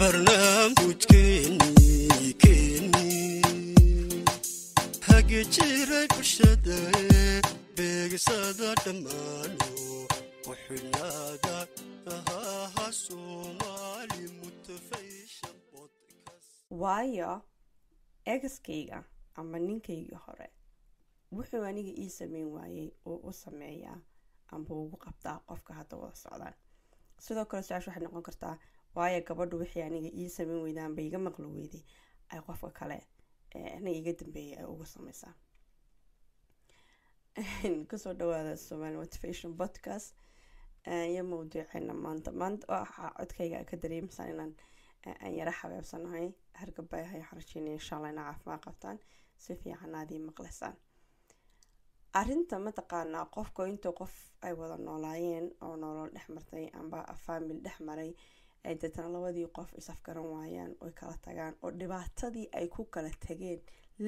برنامج كيني هاجي جيري برشادة بيقصاد دمانو وحلاقة ها سومالي متفيش بودكاست waayo egaskayga ama ninkayga hore wuxuu aniga ii sameyn waayay oo u sameeyaa amba ugu qabtaa qofka hadda wada socdaan sidoo kale su'aasha waxay noqon kartaa waayo gabadhu wixii aniga ii sameyn weydaan bay iga maqlo weyday ay qofka kale aniga iga dambeeyay ay ugu sameysaa kusoo dhawaada Somali Motivation Podcast iyo mawduuceena maanta waxa codkayga ka dareemsan inaan aan yara xabeebsanahay hargabay xarajinay insha Allah inaa caafimaad qabtaan si fiican aad ii maqlaysaan arinta ma taqaanaa qofka inta qof ay wada noolaayeen oo nolol dhexmartay amba family dhexmaray ay dadna labadii qof isafgaran waayaan oo kala tagaan oo dhibaatadii ay ku kala tageen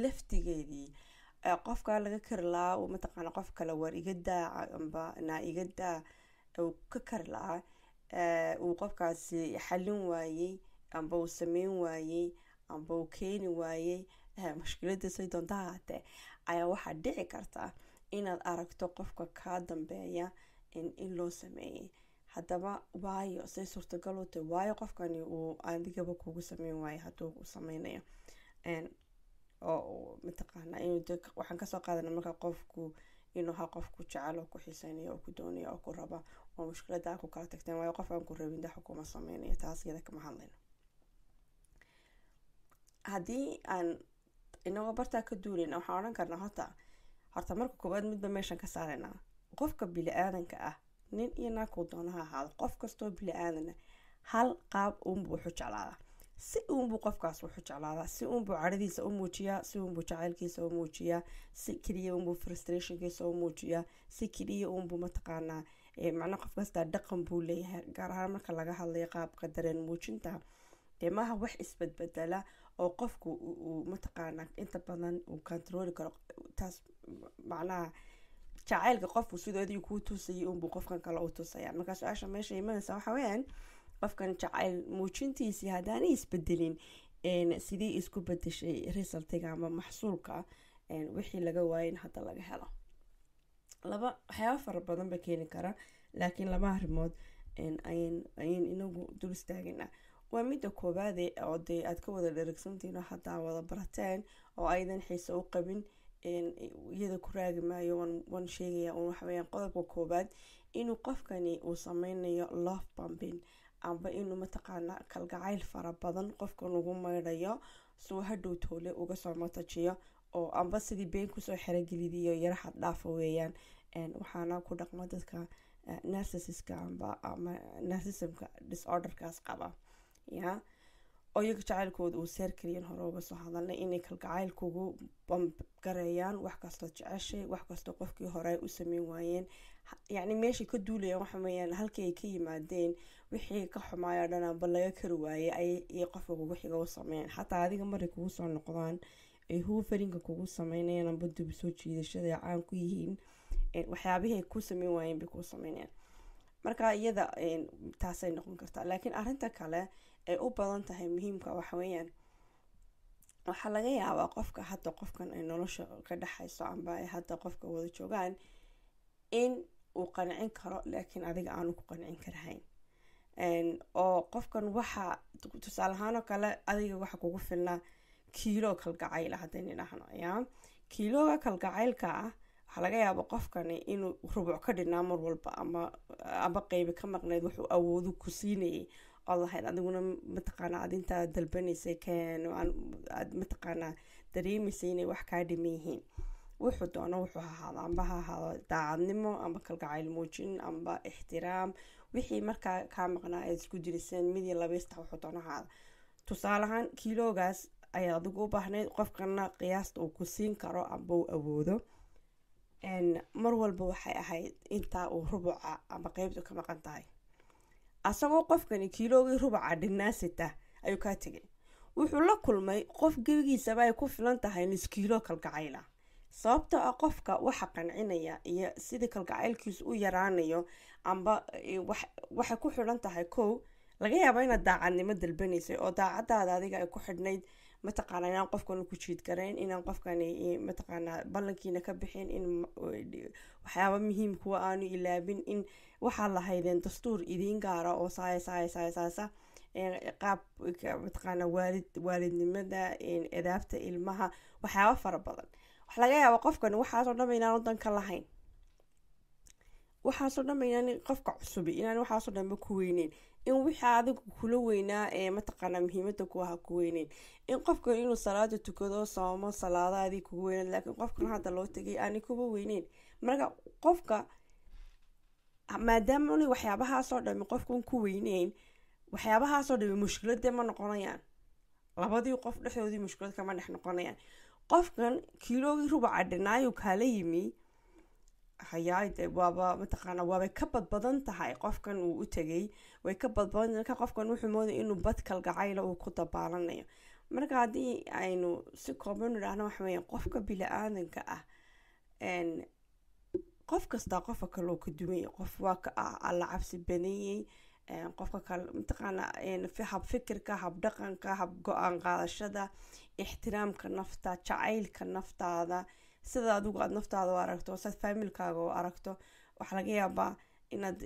laftigeedii qofka laga karlaa oo ma taqaanaa qof kale war iga daa amba na iga daa oo ka karlaa oo qofkaasi xalin waayay amba uu sameyn waayay amba uu keeni waayay mushkilada soo doontaate ayaa waxa dhici karta inaad aragto qofka ka dambeeya in loo sameeyay hadaba waayo say suurtagal u tahay waayo qofkani uu adigaba kugu sameyn waayay haduu uu sameynayo oo mataqaana inuu waxaan ka soo qaadanaa marka qofku inuu qofku jecel oo ku xiiseynayo oo ku doonayo oo ku raba oo mushkilada ku kala tagteen waayo qof aan ku rabin wax kuma sameynayo taas iyada kama hadlayno hadii aan inoo barta ka duulina waxaan oran karnaa horta marka koobaad midba meeshan ka saarayna qofka bini'aadanka ah nin iyo naag ku doonaha ahaado qof kasto bini'aadan hal qaab uu wuxuu jeclaada si uu qofkaas wuxuu jeclaada si uu caradiisa u muujiyaa si uu jacaylkiisa u muujiyaa si kaliya uu frustrationkiisa u muujiyaa si kaliya uu mataqaanaa macna qof kasta dhaqan buu leeyahay gaar ahaan marka laga hadlayo qaabka dareen muujinta maaha wax isbedbedela oo qofku uu mataqaanaa inta badan uu control karo taas macnaha jacaylka qofku sidoodii ku tusayay uu qofkan kale u tusaya marka su'aasha meesha imanaysa waxa weeyaan qofkan jacayl muujintiisa hadaan isbedelin sidii isku bedeshay resultiga ama maxsuulka wixii laga waayay hadda laga helo laba waxyaabo fara badan ba keeni kara laakiin laba arrimood ayaan inagu dul istaagina waa mid koobaad oo aad ka wada dheregsantiin hadda wada barateen oo aydan xiiso u qabin iyada ku raagi maayo wan sheegaya oo waxa weeyaan qodobka koobaad inuu qofkani uu sameynayo love bombing amba inuu mataqaana kalgacayl fara badan qofkan ugu maydhayo soo hadhow toole uga soo matajiyo oo amba sidii been ku soo xirageliyo yara xad dhaaf weeyaan waxaana ku dhaqmo dadka narcissistka ama narcissismka disorderkaas qaba ya oo iyaga jacaylkooda uu seer kaliyan hore uga soo hadalnay inay kalgacaylkugu gareeyaan wax kasta jeceshay wax kasta qofkii hore u sameyn waayeen yacni meeshii ka duulayaan waxa weeyaan halkii ay ka yimaadeen wixii ka xumaaya dhan amba laga kari waayay ay qofka kugu xiga u sameeyaan xataa adiga markay kugu soo noqdaan ay hooverinka kugu sameynayaan amba dib soo jiidashada caan ku yihiin waxyaabihii ay ku sameyn waayeen bay ku sameynayaan marka iyada taasay noqon kartaa laakiin arinta kale ay u badan tahay muhiimka waxa weeyaan waxa laga yaabaa qofka hadda qofkan ay nolosha ka dhaxayso amba ay hadda qofka wada joogaan in uu qancin karo laakiin adiga aanu ku qancin karahayn oo qofkan waxa tusaale ahaan kale adiga waxa kugu filnaa kiilo kalgacayl hadeen idhaahno ya kiilooga kalgacaylka waxa laga yaabaa qofkani inuu rubuc ka dhinaa mar walba ama qayb ka maqneed wuxuu awoodo ku siinayay Allah adiguna mataqaana adinta dalbanaysay keen aad mataqaana dareemisay inay wax ka dhimayeen wuxuu doono wuxuu ahaado amba daacadnimo amba kalgacayl muujin amba ixtiraam wixii marka ka maqnaa ay isku jiriseen mid iyo laba istax wuxuu doono ahaado tusaale ahaan kiiloogaas ayaa adigu u baahnayd qofkana qiyaasta uu ku siin karo amba uu awoodo mar walba waxay ahayd inta uu rubuca amba qaybta ka maqan tahay asagoo qofkani kiilooga rubuca dhinaasita ayuu ka tagay wuxuu la kulmay qof gebigiisa ay ku filan tahay in kiilo kalgacayla sababtoo ah qofka waxa qancinaya iyo sidii kalgacaylkiisu u yaraanayo amba waxa ku xiran tahay laga yaabaa inaad daacadnimo dalbanaysay oo daacadaada adiga ay ku xidhnayd mataqaana inaan qofkan ku jiid garayn, inaan qofkani mataqaana ballankiina ka bixin, in waxyaaba muhiim kuwa aanu ilaabin, in waxaa lahaydeen dastuur idiin gaara oo saasa qaab mataqaana waalidnimada, edaabta ilmaha, waxyaaba fara badan. waxa laga yaaba qofkan waxaasoo dhan inaan wadan ka lahayn, waxaasoo dhan inaan qofka cusubi inaan waxaasoo dhanba ku weyneyn, in wixii adigu kula weynaa mataqaana muhiimada ku aha ku weyneyn, in qofkan inuu salaada tukado soomo salaadaadii kugu weyneed, laakiin qofkan hadda loo tegay aanay kuba weyneyn. marka qofka maadaama waxyaabahaasoo dhan qofkan ku weyneyn, waxyaabahaasoo dhan mushkilad ma noqonayaan, labadii qof dhexdoodii mushkilad kama dhex noqonayaan. qofkan kiilogii rubaca dhinaayu kala yimi hayaade waaba mataqaana waabay ka badbadan tahay qofkan uu u tegay, way ka badbadan tahay qofkan wuxuu mooday inuu badkal gacayla uu ku dabaalanayo. marka haddii aynu si kooban idhaahno waxa weeyaan qofka bili-aadanka ah qof kastaa qofka kaloo ka duwanya, qof waa ka alla cabsi badanayay, qofka kale mataqaana hab fikirka, hab dhaqanka, hab go-aan qaadashada, ixtiraamka nafta, jacaylka naftaada, sida adigu aad naftaada u aragto, sida faamilkaaga u aragto. waxaa laga yaabaa inaad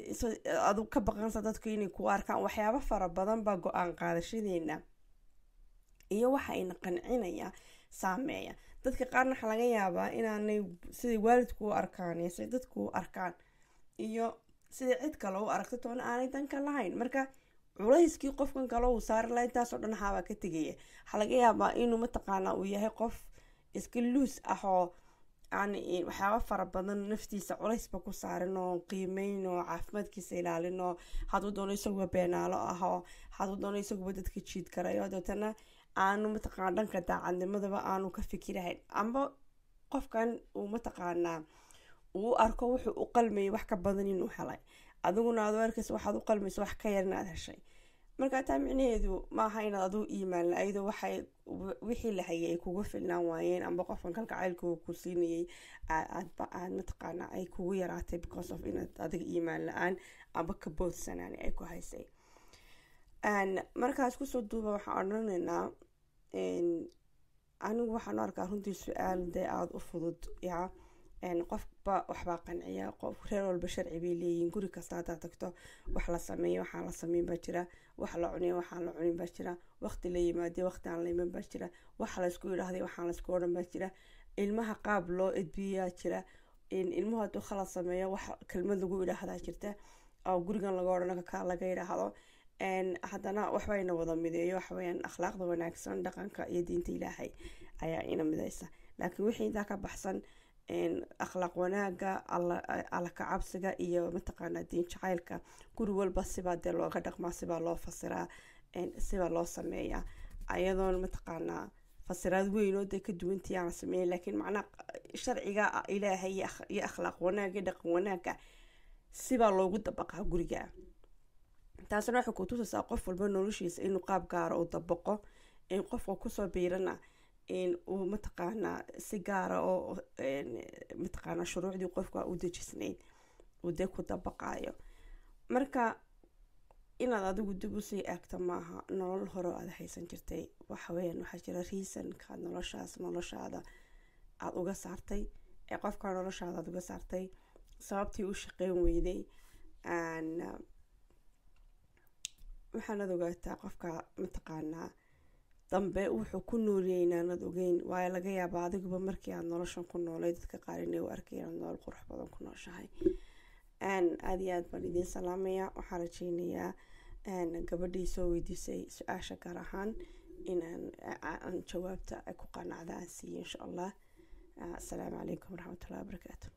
adigu ka baqansa dadku inay ku arkaan waxyaaba fara badan baa go-aan qaadashadeena iyo waxa ayna qancinaya saameeya. dadka qaarna waxaa laga yaabaa inaanay sidai waalidku u arkaan iyo sida dadku u arkaan iyo sida cid kale u aragto toona aanay danka lahayn. marka culayskii qofkan kale uu saari laha intaasoo dhan haabaa ka tegaya. waxaa laga yaabaa inuu mataqaana uu yahay qof iska luus ah oo aan waxyaaba fara badan naftiisa culaysba ku saarin oo qiimeyn oo caafimaadkiisa ilaalin oo hadduu doono isaguba beenaalo ah oo hadduu doono isaguba dadka jiid karayo deetana aanu mataqaana dhanka daacadnimadaba aanu ka fikirahayn, amba qofkan uu mataqaanaa uu arko wuxuu u qalmayay wax ka badan inuu helay, adiguna aad u arkaysa waxaad u qalmayso wax ka yar inaad heshay. marka taa micnaheedu maaha inaad adigu iimaan la-aydo waxay wixii la hayay ay kuga filnaan waayeen, amba qofkan kalgacaylku ku siinayay aad mataqaana ay kugu yaraatay because of inaad adiga iimaan la-aan amba ka boodsanaani ay ku haysay. markaas kusoo duuba waxaan odhanaynaa anigu waxaan u arkaa runtii su-aal dee aada u fudud yaa qofba waxbaa qanciya, qof reer walba sharci bay leeyihiin, guri kasta haddaad tagto wax la sameeyo waxaan la sameyn baa jira, wax la cuniyo waxaan la cunin baa jira, waqti la yimaadiy waqti aan la iman baa jira, wax laysku idhaahday waxaan laysku odhan baa jira, ilmaha qaab loo edbiyaa jira, ilmuhu hadduu khalad sameeyo wax kelmad lagu idhaahdaa jirta oo gurigan laga odhano kakaa laga idhaahdo. haddana waxba ina wada mideeyo waxaweyaan akhlaaqda wanaagsan, dhaqanka iyo diinta ilaahay ayaa ina mideysa. laakiin wixii intaa ka baxsan akhlaaq wanaaga, alla ka cabsiga iyo mataqaana diin jacaylka guri walba sibaa dee looga dhaqmaa, sibaa loo fasiraa, sibaa loo sameeyaa ayadoon mataqaanaa fasiraad weyn oo dee ka duwantii aan sameeyay, laakiin macnaa sharciga ilaahay iyo akhlaaq wanaaga iyo dhaqan wanaaga sibaa loogu dabaqaa guriga. taasna waxay ku tusaysaa qof walba noloshiisa inuu qaab gaara u dabaqo, in qofka kusoo biirana in uu mataqaanaa si gaara oo mataqaanaa shuruucdii qofka u dejisnayd uu dee ku dabaqaayo. marka inaad adigu dib usii eegto maaha nolol hore aad haysan jirtay, waxaweyaan waxaa jira reasonkaad noloshaada aada uga saartay, ee qofka noloshaada aad uga saartay sababtii u shaqeyn weyday. waxaanad ogaataa qofka mataqaanaa dambe wuxuu ku nooliyay inaanad ogeyn, waayo laga yaaba adiguba markii aad noloshan ku noolay dadka qaar inay u arkay inaad nolol qurux badan ku nooshahay. aada iyo aad baan idiin salaamaya. waxaan rajeynayaa gabadhii soo weydiisay su-aasha gaar ahaan inaan jawaabta ku qanacda aan siiyo insha allah. asalaamu calaykum waraxmatullahi wabarakaatu.